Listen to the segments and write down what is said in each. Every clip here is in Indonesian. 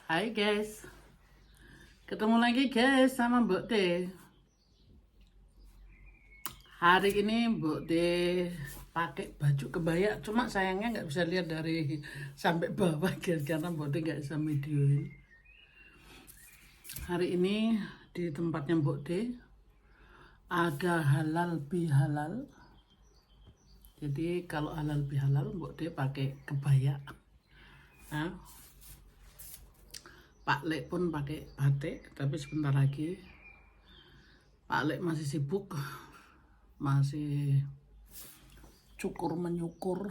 Hai guys, ketemu lagi guys sama Mbok D. Hari ini Mbok D pakai baju kebaya, cuma sayangnya nggak bisa lihat dari sampai bawah guys karena Mbok D nggak bisa videoin. Hari ini di tempatnya Mbok D ada halal bihalal. Jadi kalau halal bihalal Mbok D pakai kebaya. Nah, Pak Lek pun pakai batik, tapi sebentar lagi Pak Lek masih sibuk, masih cukur menyukur.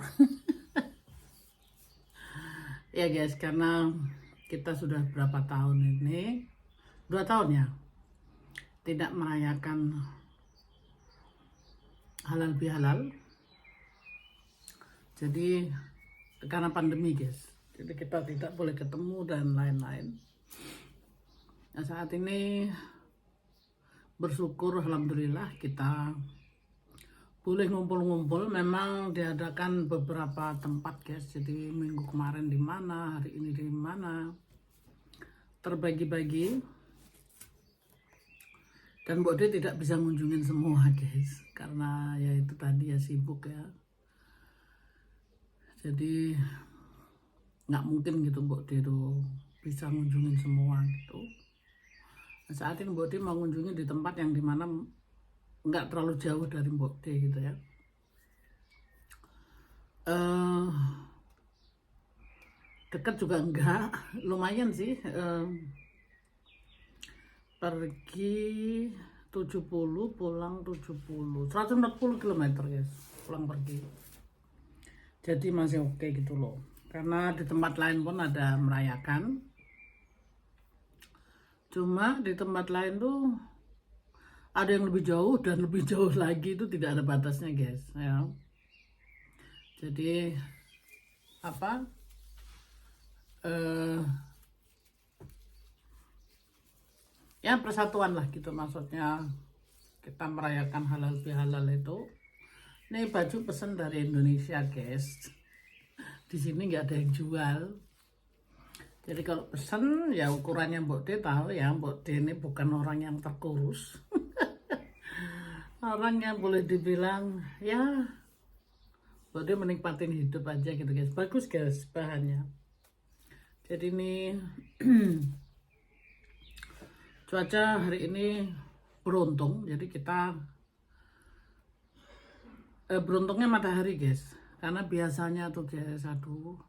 Ya guys, karena kita sudah berapa tahun ini, 2 tahun ya, tidak merayakan halal bihalal. Jadi karena pandemi guys, jadi kita tidak boleh ketemu dan lain-lain. Nah, saat ini bersyukur alhamdulillah kita boleh ngumpul-ngumpul. Memang diadakan beberapa tempat guys, jadi minggu kemarin di mana, hari ini di mana, terbagi-bagi. Dan Mbok D tidak bisa ngunjungin semua guys, karena ya itu tadi ya sibuk ya. Jadi nggak mungkin gitu Mbok D tuh bisa ngunjungin semua gitu. Nah, saat ini Mbok D mau ngunjungin di tempat yang dimana nggak terlalu jauh dari Mbok D gitu ya. Dekat juga enggak, lumayan sih. Pergi 70, pulang 70, 140 km guys, pulang pergi. Jadi masih oke gitu loh. Karena di tempat lain pun ada merayakan. Cuma di tempat lain tuh ada yang lebih jauh dan lebih jauh lagi, itu tidak ada batasnya guys ya. Jadi apa? Ya persatuan lah gitu maksudnya, kita merayakan halal bihalal itu. Ini baju pesan dari Indonesia guys, di sini nggak ada yang jual. Jadi kalau pesen ya ukurannya Mbok D tahu ya, Mbok D ini bukan orang yang terkurus. Orang yang boleh dibilang ya Mbok D menikmatin hidup aja gitu guys. Bagus guys bahannya. Jadi ini cuaca hari ini beruntung, jadi kita beruntungnya matahari guys, karena biasanya tuh guys aduh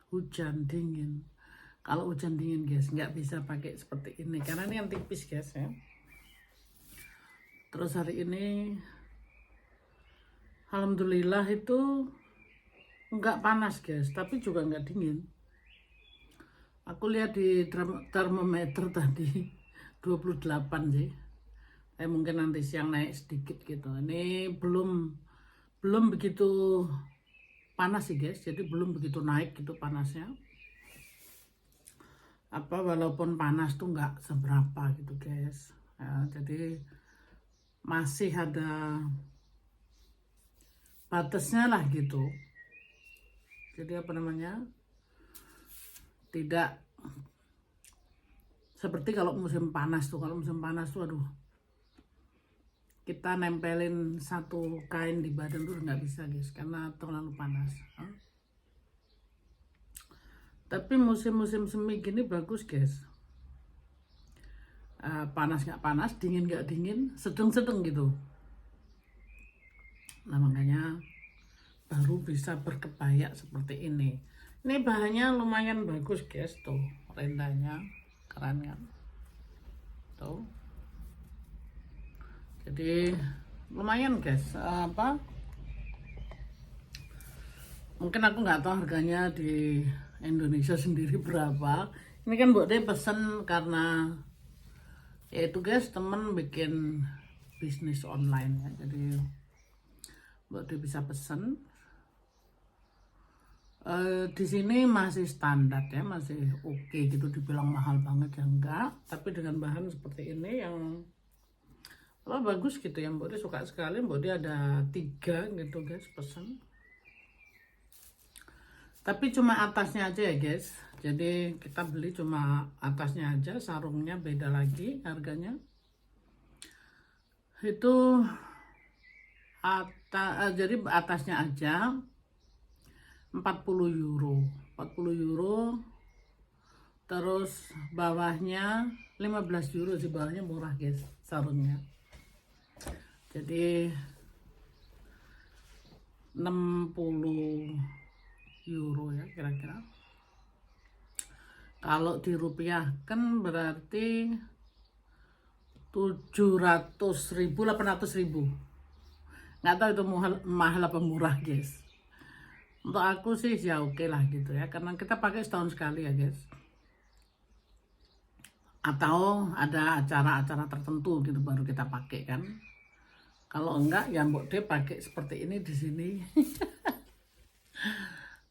hujan dingin. Kalau hujan dingin guys nggak bisa pakai seperti ini karena ini yang tipis guys ya. Terus hari ini alhamdulillah itu nggak panas guys, tapi juga nggak dingin. Aku lihat di termometer tadi 28 sih. Mungkin nanti siang naik sedikit gitu. Ini belum begitu panas sih guys, jadi belum begitu naik gitu panasnya. Walaupun panas tuh nggak seberapa gitu guys ya, jadi masih ada batasnya lah gitu. Jadi tidak seperti kalau musim panas tuh. Kalau musim panas tuh aduh, kita nempelin satu kain di badan tuh nggak bisa guys karena terlalu panas. Tapi musim-musim semi gini bagus guys. Panas nggak panas, dingin nggak dingin, sedang-sedang gitu. Nah makanya baru bisa berkebaya seperti ini. Ini bahannya lumayan bagus guys, tuh rendahnya keren kan, tuh. Jadi lumayan guys. Mungkin aku nggak tahu harganya di Indonesia sendiri berapa. Ini kan Mbok D pesen karena yaitu guys temen bikin bisnis online ya, jadi Mbok D bisa pesen. Di sini masih standar ya, masih oke gitu, dibilang mahal banget ya enggak, tapi dengan bahan seperti ini yang bagus gitu ya. Mbok D suka sekali. Mbok D ada 3 gitu guys pesen. Tapi cuma atasnya aja ya guys. Jadi kita beli cuma atasnya aja, sarungnya beda lagi harganya. Itu jadi atasnya aja 40 euro. 40 euro. Terus bawahnya 15 euro sih, bawahnya murah guys sarungnya. Jadi 60 euro ya kira-kira. Kalau dirupiahkan berarti 700.000, 800.000. Nggak tahu itu mahal apa murah guys. Untuk aku sih ya oke lah gitu ya, karena kita pakai setahun sekali ya guys. Atau ada acara-acara tertentu gitu baru kita pakai kan. Kalau enggak ya Mbok De pakai seperti ini di sini.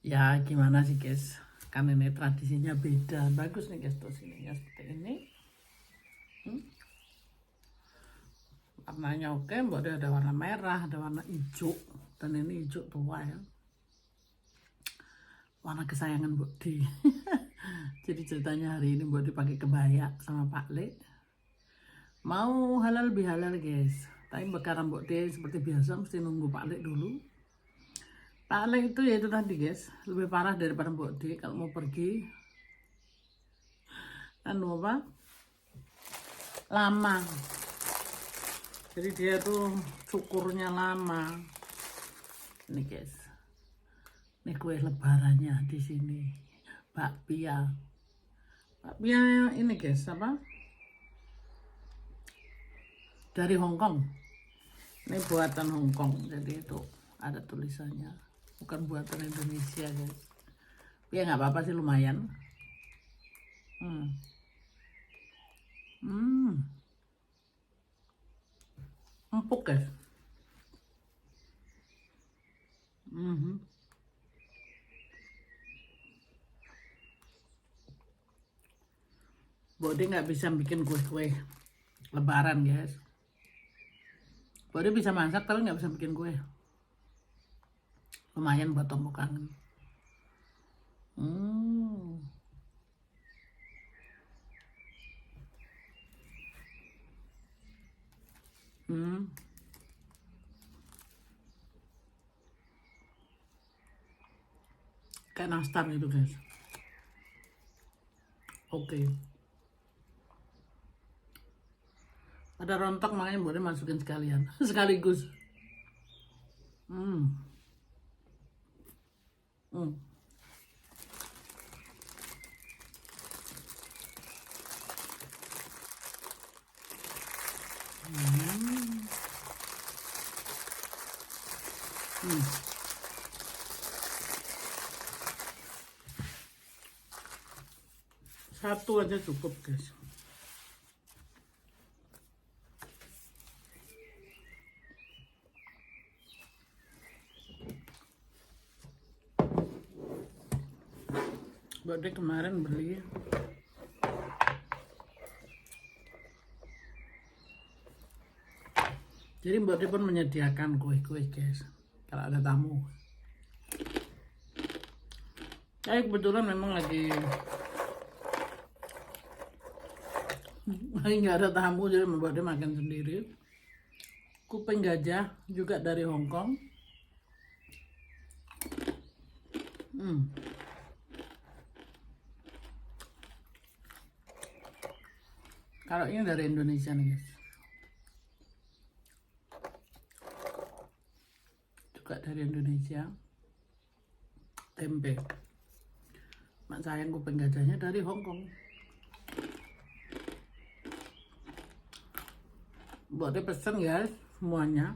Ya gimana sih guys, kan ini tradisinya beda. Bagus nih guys tuh sininya seperti ini. Warnanya oke, Mbok De ada warna merah, ada warna hijau, dan ini hijau tua ya. Warna kesayangan Mbok De. Jadi ceritanya hari ini Mbok De pakai kebaya sama Pak Le. Mau halal bihalal guys. Tapi karena Mbok De seperti biasa mesti nunggu Pak Le dulu. Pak Le itu ya itu tadi guys, lebih parah daripada Mbok De kalau mau pergi. Anu apa? Lama. Jadi dia tuh cukurnya lama. Ini guys. Ini kue lebarannya di sini. Bakpia. Bakpia ini guys, apa? Dari Hongkong. Ini buatan Hongkong. Jadi itu ada tulisannya. Bukan buatan Indonesia guys. Ya nggak apa-apa sih, lumayan. Empuk guys. Mbok De nggak bisa bikin kue-kue lebaran guys. Mbok De bisa masak tapi nggak bisa bikin kue. Lumayan buat tombol kangen. Kayak nastar gitu guys. Oke. Ada rontok makanya boleh masukin sekalian. Sekaligus. Satu aja cukup guys. Mbok De kemarin beli jadi Mbok De pun menyediakan kue-kue guys kalau ada tamu. Saya kebetulan memang lagi nggak ada tamu, jadi Mbok De makan sendiri. Kuping gajah juga dari Hongkong. Kalau ini dari Indonesia nih guys. Juga dari Indonesia. Tempe. Mak sayang kuping gajahnya dari Hongkong. Mbok De pesen guys semuanya.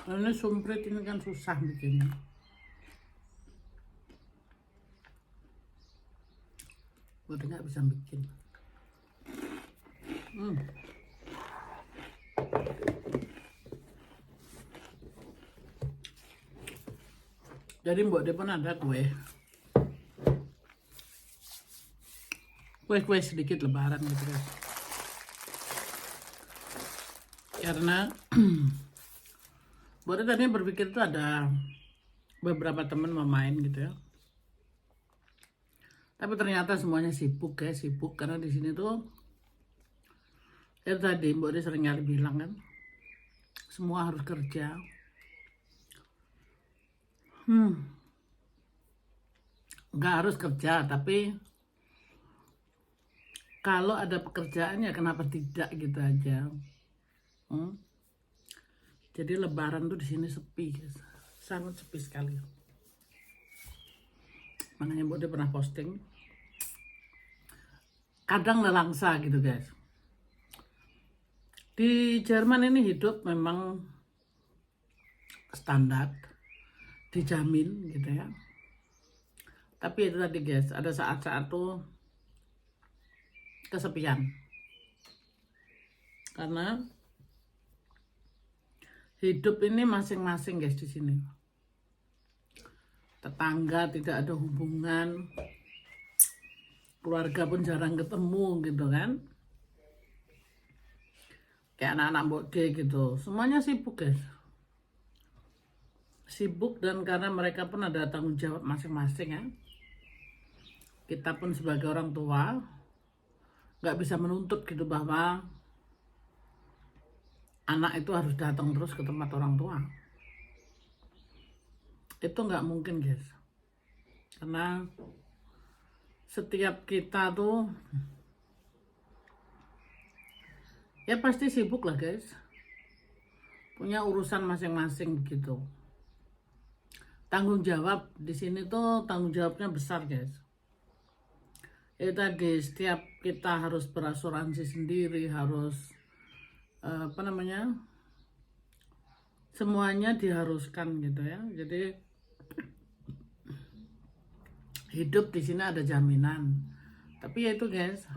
Ini sumprit ini kan susah bikinnya. Mbok De nggak bisa bikin. Jadi Mbok De pun ada kue sedikit lebaran gitu guys. Karena Bode tadi berpikir itu ada beberapa teman mau main gitu ya. Tapi ternyata semuanya sibuk ya, sibuk karena di sini tuh ya tadi Bode sering kali bilang kan, semua harus kerja. Nggak harus kerja, tapi kalau ada pekerjaan ya kenapa tidak gitu aja. Jadi Lebaran tuh di sini sepi, guys. Sangat sepi sekali. Makanya Bode pernah posting, kadang nelangsa gitu guys. Di Jerman ini hidup memang standar, dijamin gitu ya. Tapi itu tadi guys, ada saat-saat tuh kesepian. Karena hidup ini masing-masing guys di sini. Tetangga tidak ada hubungan, keluarga pun jarang ketemu gitu kan. Kayak anak-anak Bode gitu, semuanya sibuk guys. Sibuk dan karena mereka pun ada tanggung jawab masing-masing ya. Kita pun sebagai orang tua nggak bisa menuntut gitu bahwa anak itu harus datang terus ke tempat orang tua. Itu nggak mungkin guys. Karena setiap kita tuh ya pasti sibuk lah guys. Punya urusan masing-masing gitu. Tanggung jawab di sini tuh tanggung jawabnya besar guys. Ya tadi setiap kita harus berasuransi sendiri, harus semuanya diharuskan gitu ya. Jadi hidup di sini ada jaminan. Tapi ya itu guys,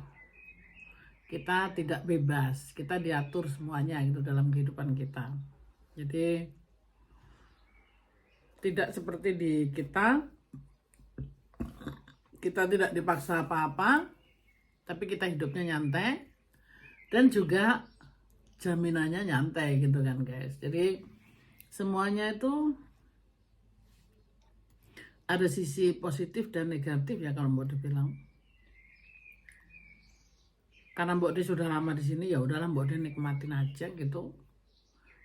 kita tidak bebas, kita diatur semuanya gitu dalam kehidupan kita. Jadi tidak seperti di kita tidak dipaksa apa-apa, tapi kita hidupnya nyantai dan juga jaminannya nyantai gitu kan guys. Jadi semuanya itu ada sisi positif dan negatif ya kalau Mbok bilang. Karena Mbok sudah lama di sini ya udahlah Mbok nikmatin aja gitu.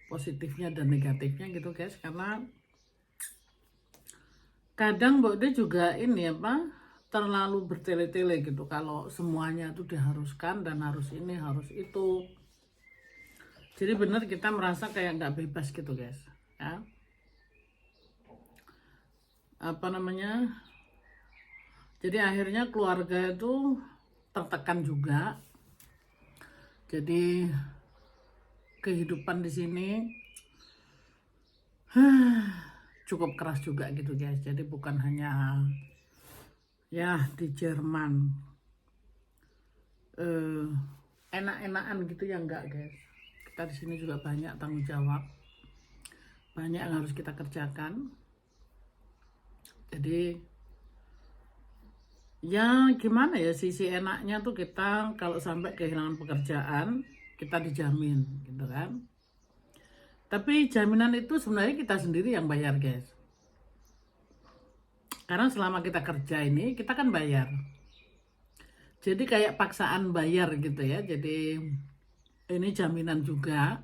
Positifnya dan negatifnya gitu guys, karena kadang Mbok juga ini terlalu bertele-tele gitu kalau semuanya itu diharuskan dan harus ini harus itu. Jadi benar kita merasa kayak nggak bebas gitu guys ya. Jadi akhirnya keluarga itu tertekan juga. Jadi kehidupan di sini cukup keras juga gitu guys. Jadi bukan hanya ya di Jerman enak-enakan gitu ya enggak guys. Kita di sini juga banyak tanggung jawab, banyak yang harus kita kerjakan. Jadi ya gimana ya, sisi enaknya tuh kita kalau sampai kehilangan pekerjaan kita dijamin gitu kan. Tapi jaminan itu sebenarnya kita sendiri yang bayar guys. Karena selama kita kerja ini kita kan bayar. Jadi kayak paksaan bayar gitu ya. Jadi ini jaminan juga.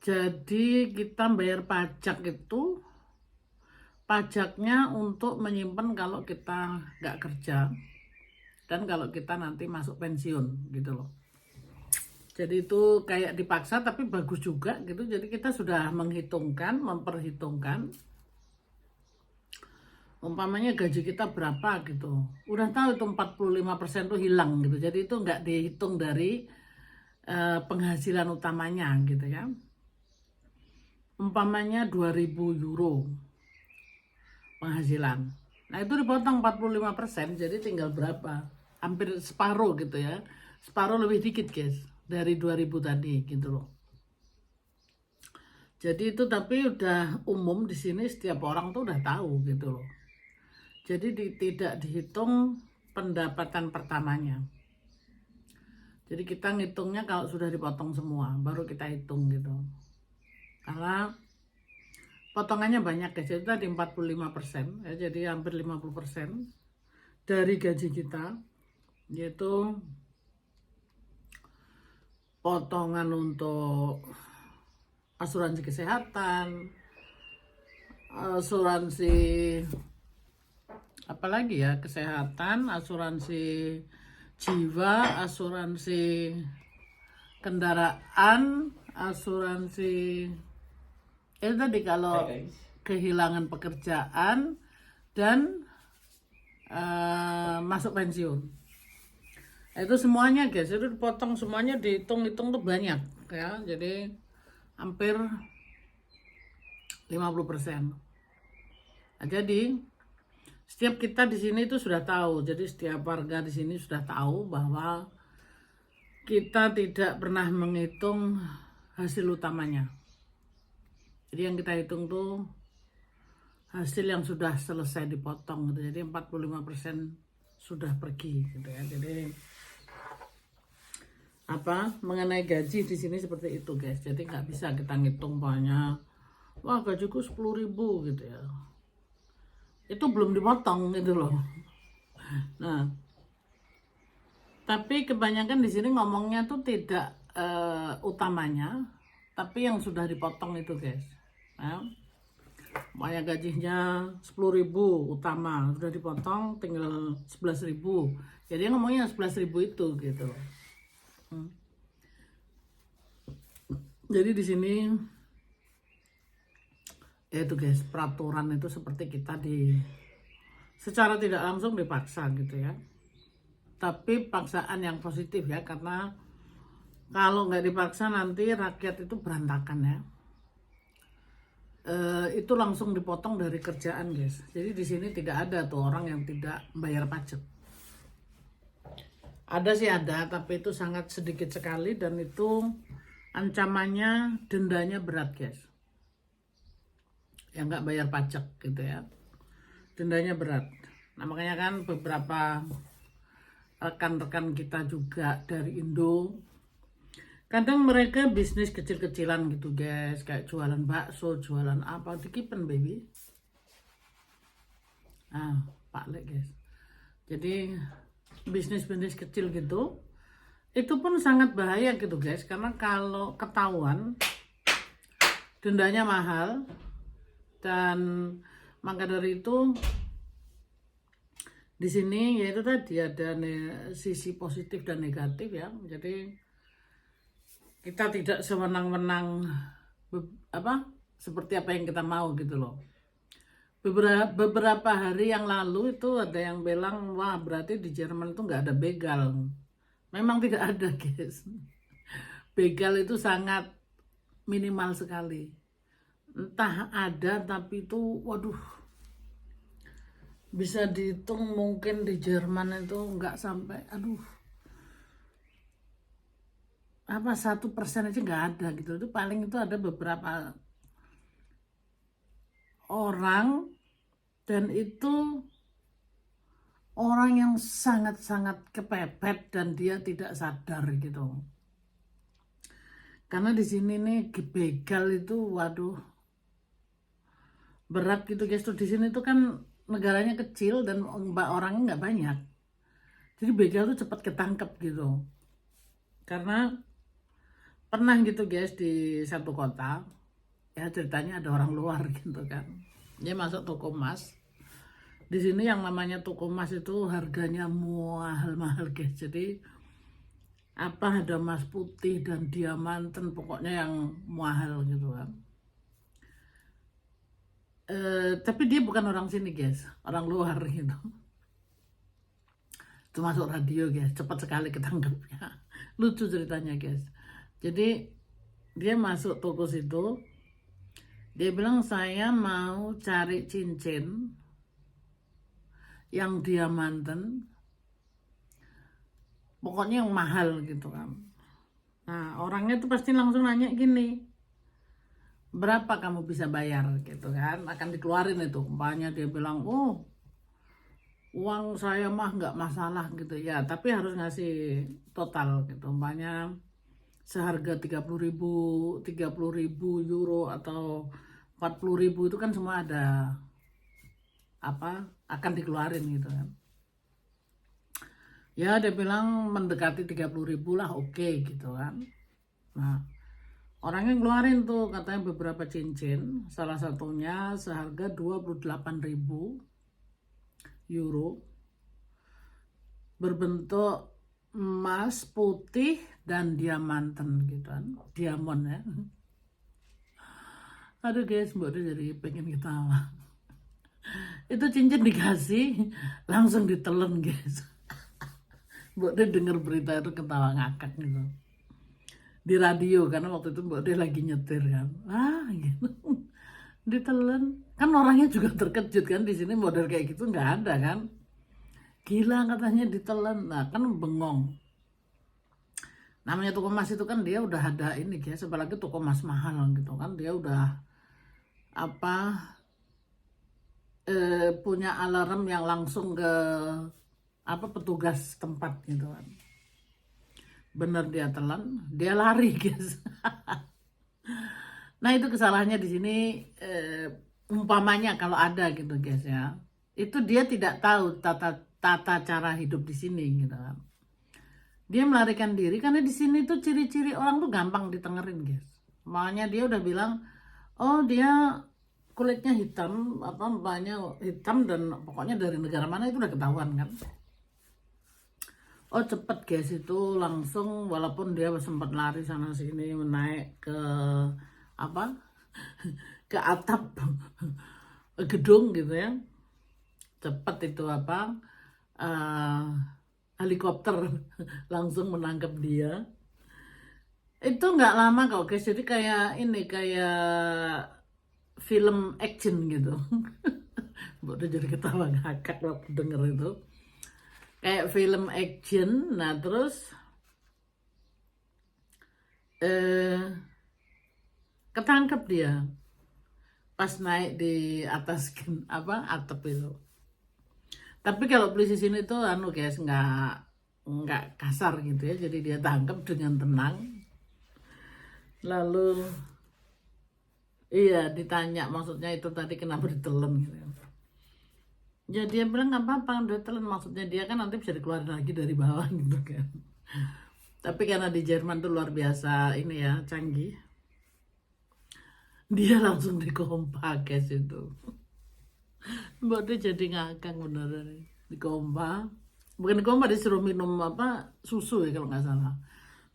Jadi kita bayar pajak itu, pajaknya untuk menyimpan kalau kita nggak kerja dan kalau kita nanti masuk pensiun gitu loh. Jadi itu kayak dipaksa tapi bagus juga gitu. Jadi kita sudah memperhitungkan umpamanya gaji kita berapa gitu, udah tahu itu 45% tuh hilang gitu. Jadi itu nggak dihitung dari penghasilan utamanya gitu ya. Umpamanya 2.000 euro penghasilan, nah itu dipotong 45%, jadi tinggal berapa, hampir separuh gitu ya, separuh lebih dikit guys dari 2.000 tadi gitu loh. Jadi itu tapi udah umum di sini, setiap orang tuh udah tahu gitu loh. Jadi tidak dihitung pendapatan pertamanya. Jadi kita ngitungnya kalau sudah dipotong semua, baru kita hitung gitu. Karena potongannya banyak ya, jadi tadi 45%, ya, jadi hampir 50% dari gaji kita, yaitu potongan untuk asuransi kesehatan, asuransi apalagi ya, kesehatan, asuransi jiwa, asuransi kendaraan, asuransi itu tadi kalau kehilangan pekerjaan dan masuk pensiun. Itu semuanya guys, itu dipotong semuanya, dihitung-hitung tuh banyak ya. Jadi hampir 50%. Nah, jadi setiap kita di sini itu sudah tahu. Jadi setiap warga di sini sudah tahu bahwa kita tidak pernah menghitung hasil utamanya. Jadi yang kita hitung tuh hasil yang sudah selesai dipotong gitu. Jadi 45% sudah pergi gitu ya. Jadi mengenai gaji di sini seperti itu guys. Jadi nggak bisa kita ngitung banyak. Wah, gajiku 10.000 gitu ya. Itu belum dipotong gitu loh. Nah, tapi kebanyakan di sini ngomongnya tuh tidak utamanya, tapi yang sudah dipotong itu guys. Nah, makanya gajinya 10.000 utama sudah dipotong tinggal 11.000. Jadi ngomongnya 11.000 itu gitu. Jadi di sini itu guys, peraturan itu seperti kita secara tidak langsung dipaksa gitu ya. Tapi paksaan yang positif ya, karena kalau nggak dipaksa nanti rakyat itu berantakan ya. Itu langsung dipotong dari kerjaan guys. Jadi di sini tidak ada tuh orang yang tidak bayar pajak. Ada sih ada, tapi itu sangat sedikit sekali dan itu ancamannya dendanya berat guys. Yang nggak bayar pajak gitu ya, dendanya berat. Nah makanya kan beberapa rekan-rekan kita juga dari Indo, kadang mereka bisnis kecil-kecilan gitu guys, kayak jualan bakso, jualan apa, dikipen baby. Pak Lek guys. Jadi bisnis-bisnis kecil gitu, itu pun sangat bahaya gitu guys, karena kalau ketahuan dendanya mahal. Dan maka dari itu di sini yaitu tadi ada sisi positif dan negatif ya. Jadi kita tidak sewenang-wenang seperti apa yang kita mau gitu loh. Beberapa hari yang lalu itu ada yang bilang, wah berarti di Jerman itu nggak ada begal. Memang tidak ada guys. Begal itu sangat minimal sekali. Entah ada, tapi itu waduh, bisa dihitung mungkin di Jerman itu nggak sampai 1% aja nggak ada gitu. Itu paling itu ada beberapa orang, dan itu orang yang sangat-sangat kepepet dan dia tidak sadar gitu. Karena di sini nih begal itu waduh berat gitu guys. Tuh di sini tuh kan negaranya kecil dan orangnya nggak banyak, jadi begal tuh cepat ketangkep gitu. Karena pernah gitu guys di satu kota ya, ceritanya ada orang luar gitu kan, dia masuk toko emas. Di sini yang namanya toko emas itu harganya mahal-mahal guys. Jadi ada emas putih dan diamanten, pokoknya yang mahal gitu kan. Tapi dia bukan orang sini guys, orang luar gitu. Itu masuk radio guys, cepat sekali ketangkepnya. Lucu ceritanya guys. Jadi dia masuk toko situ, dia bilang saya mau cari cincin yang diamanten, pokoknya yang mahal gitu kan. Nah orangnya tuh pasti langsung nanya gini, berapa kamu bisa bayar gitu kan, akan dikeluarin itu. Umpamanya dia bilang, oh uang saya mah nggak masalah gitu ya, tapi harus ngasih total gitu. Umpamanya seharga 30.000 euro atau 40.000 itu kan semua ada apa akan dikeluarin gitu kan. Ya dia bilang mendekati 30.000 lah, oke gitu kan. Nah, orangnya ngeluarin tuh katanya beberapa cincin, salah satunya seharga 28.000 euro berbentuk emas putih dan diamanten gitu kan, diamond ya. Aduh guys, mbak udah jadi pengen ketawa. Itu cincin dikasih langsung ditelen guys. Mbak dia denger berita itu ketawa ngakak gitu di radio, karena waktu itu mbak dia lagi nyetir kan, gitu ditelen kan, orangnya juga terkejut kan, di sini model kayak gitu nggak ada kan, gila katanya ditelen. Nah kan bengong, namanya toko emas itu kan dia udah ada ini guys, apalagi toko emas mahal gitu kan, dia udah apa punya alarm yang langsung ke apa petugas tempat gitu kan. Bener dia telan, dia lari guys. Nah itu kesalahannya di sini, umpamanya kalau ada gitu guys ya, itu dia tidak tahu tata cara hidup di sini gitu kan. Dia melarikan diri karena di sini tuh ciri-ciri orang tuh gampang ditengerin guys. Makanya dia udah bilang, oh dia kulitnya hitam, apa banyak hitam dan pokoknya dari negara mana itu udah ketahuan kan. Oh cepet guys itu langsung, walaupun dia sempat lari sana sini naik ke apa ke atap gedung gitu ya, cepet itu apa eh, helikopter langsung menangkap dia. Itu nggak lama kok guys, jadi kayak ini kayak film action gitu. Udah jadi ketawa ngakak waktu denger itu, kayak film action. Nah terus eh ketangkep dia pas naik di atas apa atap itu. Tapi kalau polisi sini tuh anu guys, nggak kasar gitu ya, jadi dia tangkap dengan tenang. Lalu iya ditanya maksudnya itu tadi kenapa ditelen gitu ya. Ya dia bilang nggak apa-apa udah telan, maksudnya dia kan nanti bisa dikeluarin lagi dari bawah gitu kan. Tapi karena di Jerman tuh luar biasa ini ya, canggih. Dia langsung dikompak guys itu. Mbak dia jadi ngakak beneran dikompak. Bukan dikompak, disuruh minum apa susu ya kalau nggak salah.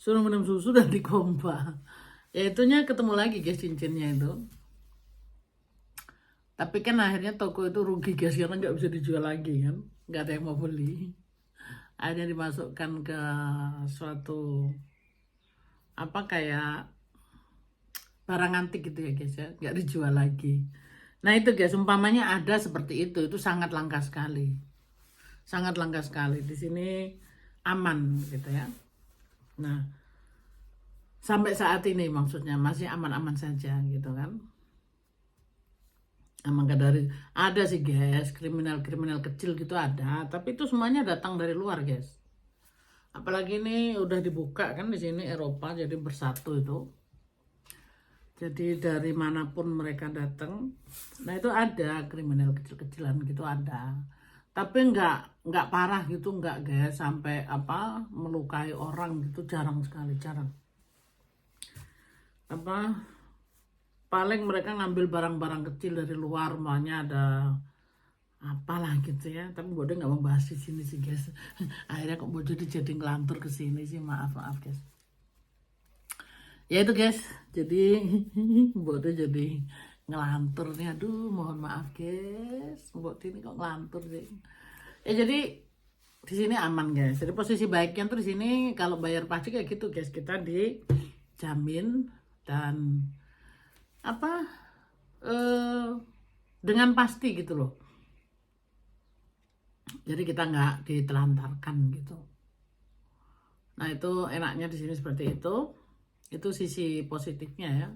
Suruh minum susu dan dikompak. Ya itunya ketemu lagi guys cincinnya itu. Tapi kan akhirnya toko itu rugi guys karena nggak bisa dijual lagi kan, nggak ada yang mau beli. Akhirnya dimasukkan ke suatu apa kayak barang antik gitu ya guys ya, nggak dijual lagi. Nah itu guys, umpamanya ada seperti itu sangat langka sekali, sangat langka sekali. Di sini aman gitu ya. Nah sampai saat ini maksudnya masih aman-aman saja gitu kan. Maka dari ada sih guys kriminal-kriminal kecil gitu ada, tapi itu semuanya datang dari luar guys. Apalagi ini udah dibuka kan di sini Eropa, jadi bersatu itu. Jadi dari manapun mereka datang, nah itu ada kriminal kecil-kecilan gitu ada. Tapi nggak parah gitu, nggak guys sampai apa melukai orang gitu, jarang sekali, jarang. Apa paling mereka ngambil barang-barang kecil dari luar, makanya ada apalah gitu ya. Tapi Bode nggak membahas di sini sih guys. Akhirnya kok Bode jadi ngelantur ke sini sih, maaf guys. Ya itu guys, jadi Bode jadi ngelantur nih, aduh mohon maaf guys, Bode ini kok ngelantur sih. Ya jadi di sini aman guys. Jadi posisi baiknya tuh di sini kalau bayar pajak kayak gitu guys, kita dijamin dan apa dengan pasti gitu loh. Jadi kita nggak ditelantarkan gitu. Nah itu enaknya di sini seperti itu. Itu sisi positifnya ya.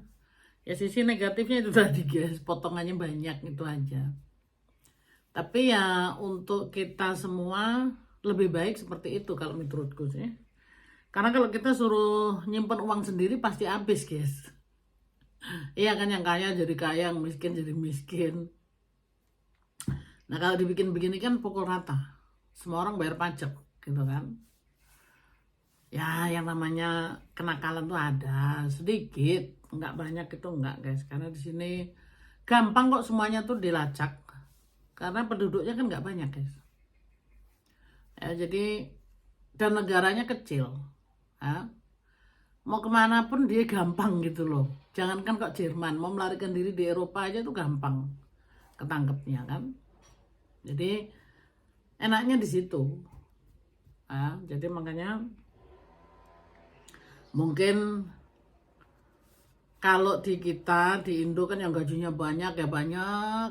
Ya sisi negatifnya itu tadi guys, potongannya banyak itu aja. Tapi ya untuk kita semua lebih baik seperti itu kalau menurutku sih. Karena kalau kita suruh nyimpen uang sendiri pasti habis, guys. Iya kan, yang kaya jadi kaya, yang miskin jadi miskin. Nah kalau dibikin begini kan pukul rata. Semua orang bayar pajak gitu kan. Ya yang namanya kenakalan tuh ada sedikit, nggak banyak itu enggak, guys. Karena di sini gampang kok semuanya tuh dilacak. Karena penduduknya kan nggak banyak, guys. Ya, jadi dan negaranya kecil. Ya. Mau kemana pun dia gampang gitu loh. Jangankan kok Jerman, mau melarikan diri di Eropa aja tuh gampang ketangkepnya kan. Jadi enaknya di situ. Ya, jadi makanya mungkin kalau di kita di Indo kan yang gajinya banyak ya banyak,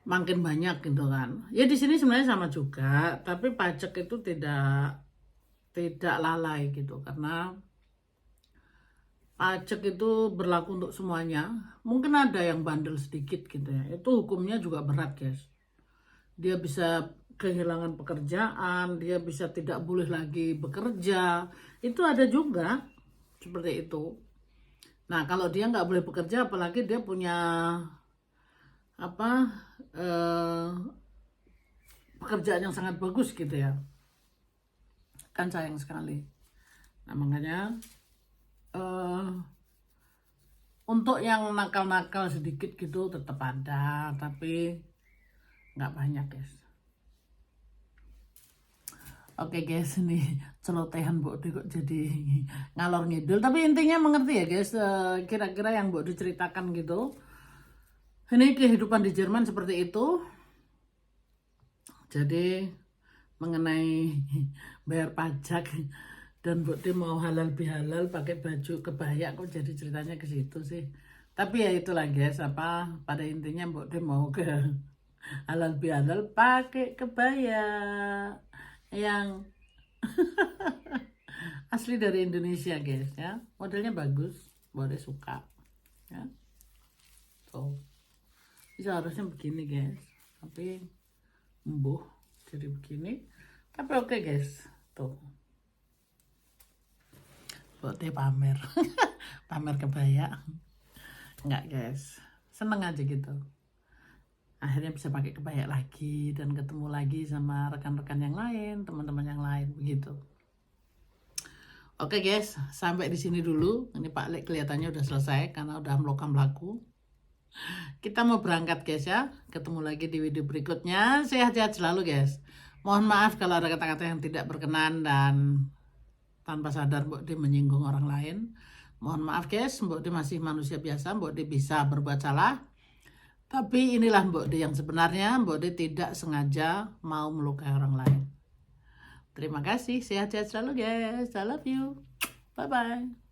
makin banyak gitu kan. Ya di sini sebenarnya sama juga, tapi pajak itu tidak lalai gitu karena pajak itu berlaku untuk semuanya. Mungkin ada yang bandel sedikit gitu ya. Itu hukumnya juga berat, guys. Dia bisa kehilangan pekerjaan, dia bisa tidak boleh lagi bekerja. Itu ada juga seperti itu. Nah, kalau dia nggak boleh bekerja, apalagi dia punya apa pekerjaan yang sangat bagus gitu ya, kan sayang sekali. Nah makanya untuk yang nakal-nakal sedikit gitu tetap ada, tapi nggak banyak, guys. Oke guys, ini celotehan Mbok Di kok jadi ngalor ngidul. Tapi intinya mengerti ya guys, kira-kira yang Mbok diceritakan gitu. Ini kehidupan di Jerman seperti itu. Jadi mengenai bayar pajak dan Mbok Di mau halal bihalal pakai baju kebaya, kok jadi ceritanya ke situ sih. Tapi ya itulah guys, pada intinya Mbok Di mau ke halal bihalal pakai kebaya yang asli dari Indonesia, guys ya. Modelnya bagus, boleh suka ya. Tuh. Bisa harusnya begini, guys. Tapi embuh jadi begini. Tapi oke, guys. Tuh. Buat pamer. Pamer kebaya. Enggak, guys. Seneng aja gitu. Akhirnya bisa pakai kebaya lagi dan ketemu lagi sama rekan-rekan yang lain, teman-teman yang lain begitu. Oke guys, sampai di sini dulu. Ini Pak Lek kelihatannya udah selesai karena udah melokam laku. Kita mau berangkat guys ya. Ketemu lagi di video berikutnya. Sehat-sehat selalu guys. Mohon maaf kalau ada kata-kata yang tidak berkenan dan tanpa sadar Mbok Di menyinggung orang lain. Mohon maaf guys, Mbok Di masih manusia biasa. Mbok Di bisa berbuat salah. Tapi inilah Mbok Di yang sebenarnya. Mbok Di tidak sengaja mau melukai orang lain. Terima kasih, sehat-sehat selalu guys. I love you. Bye-bye.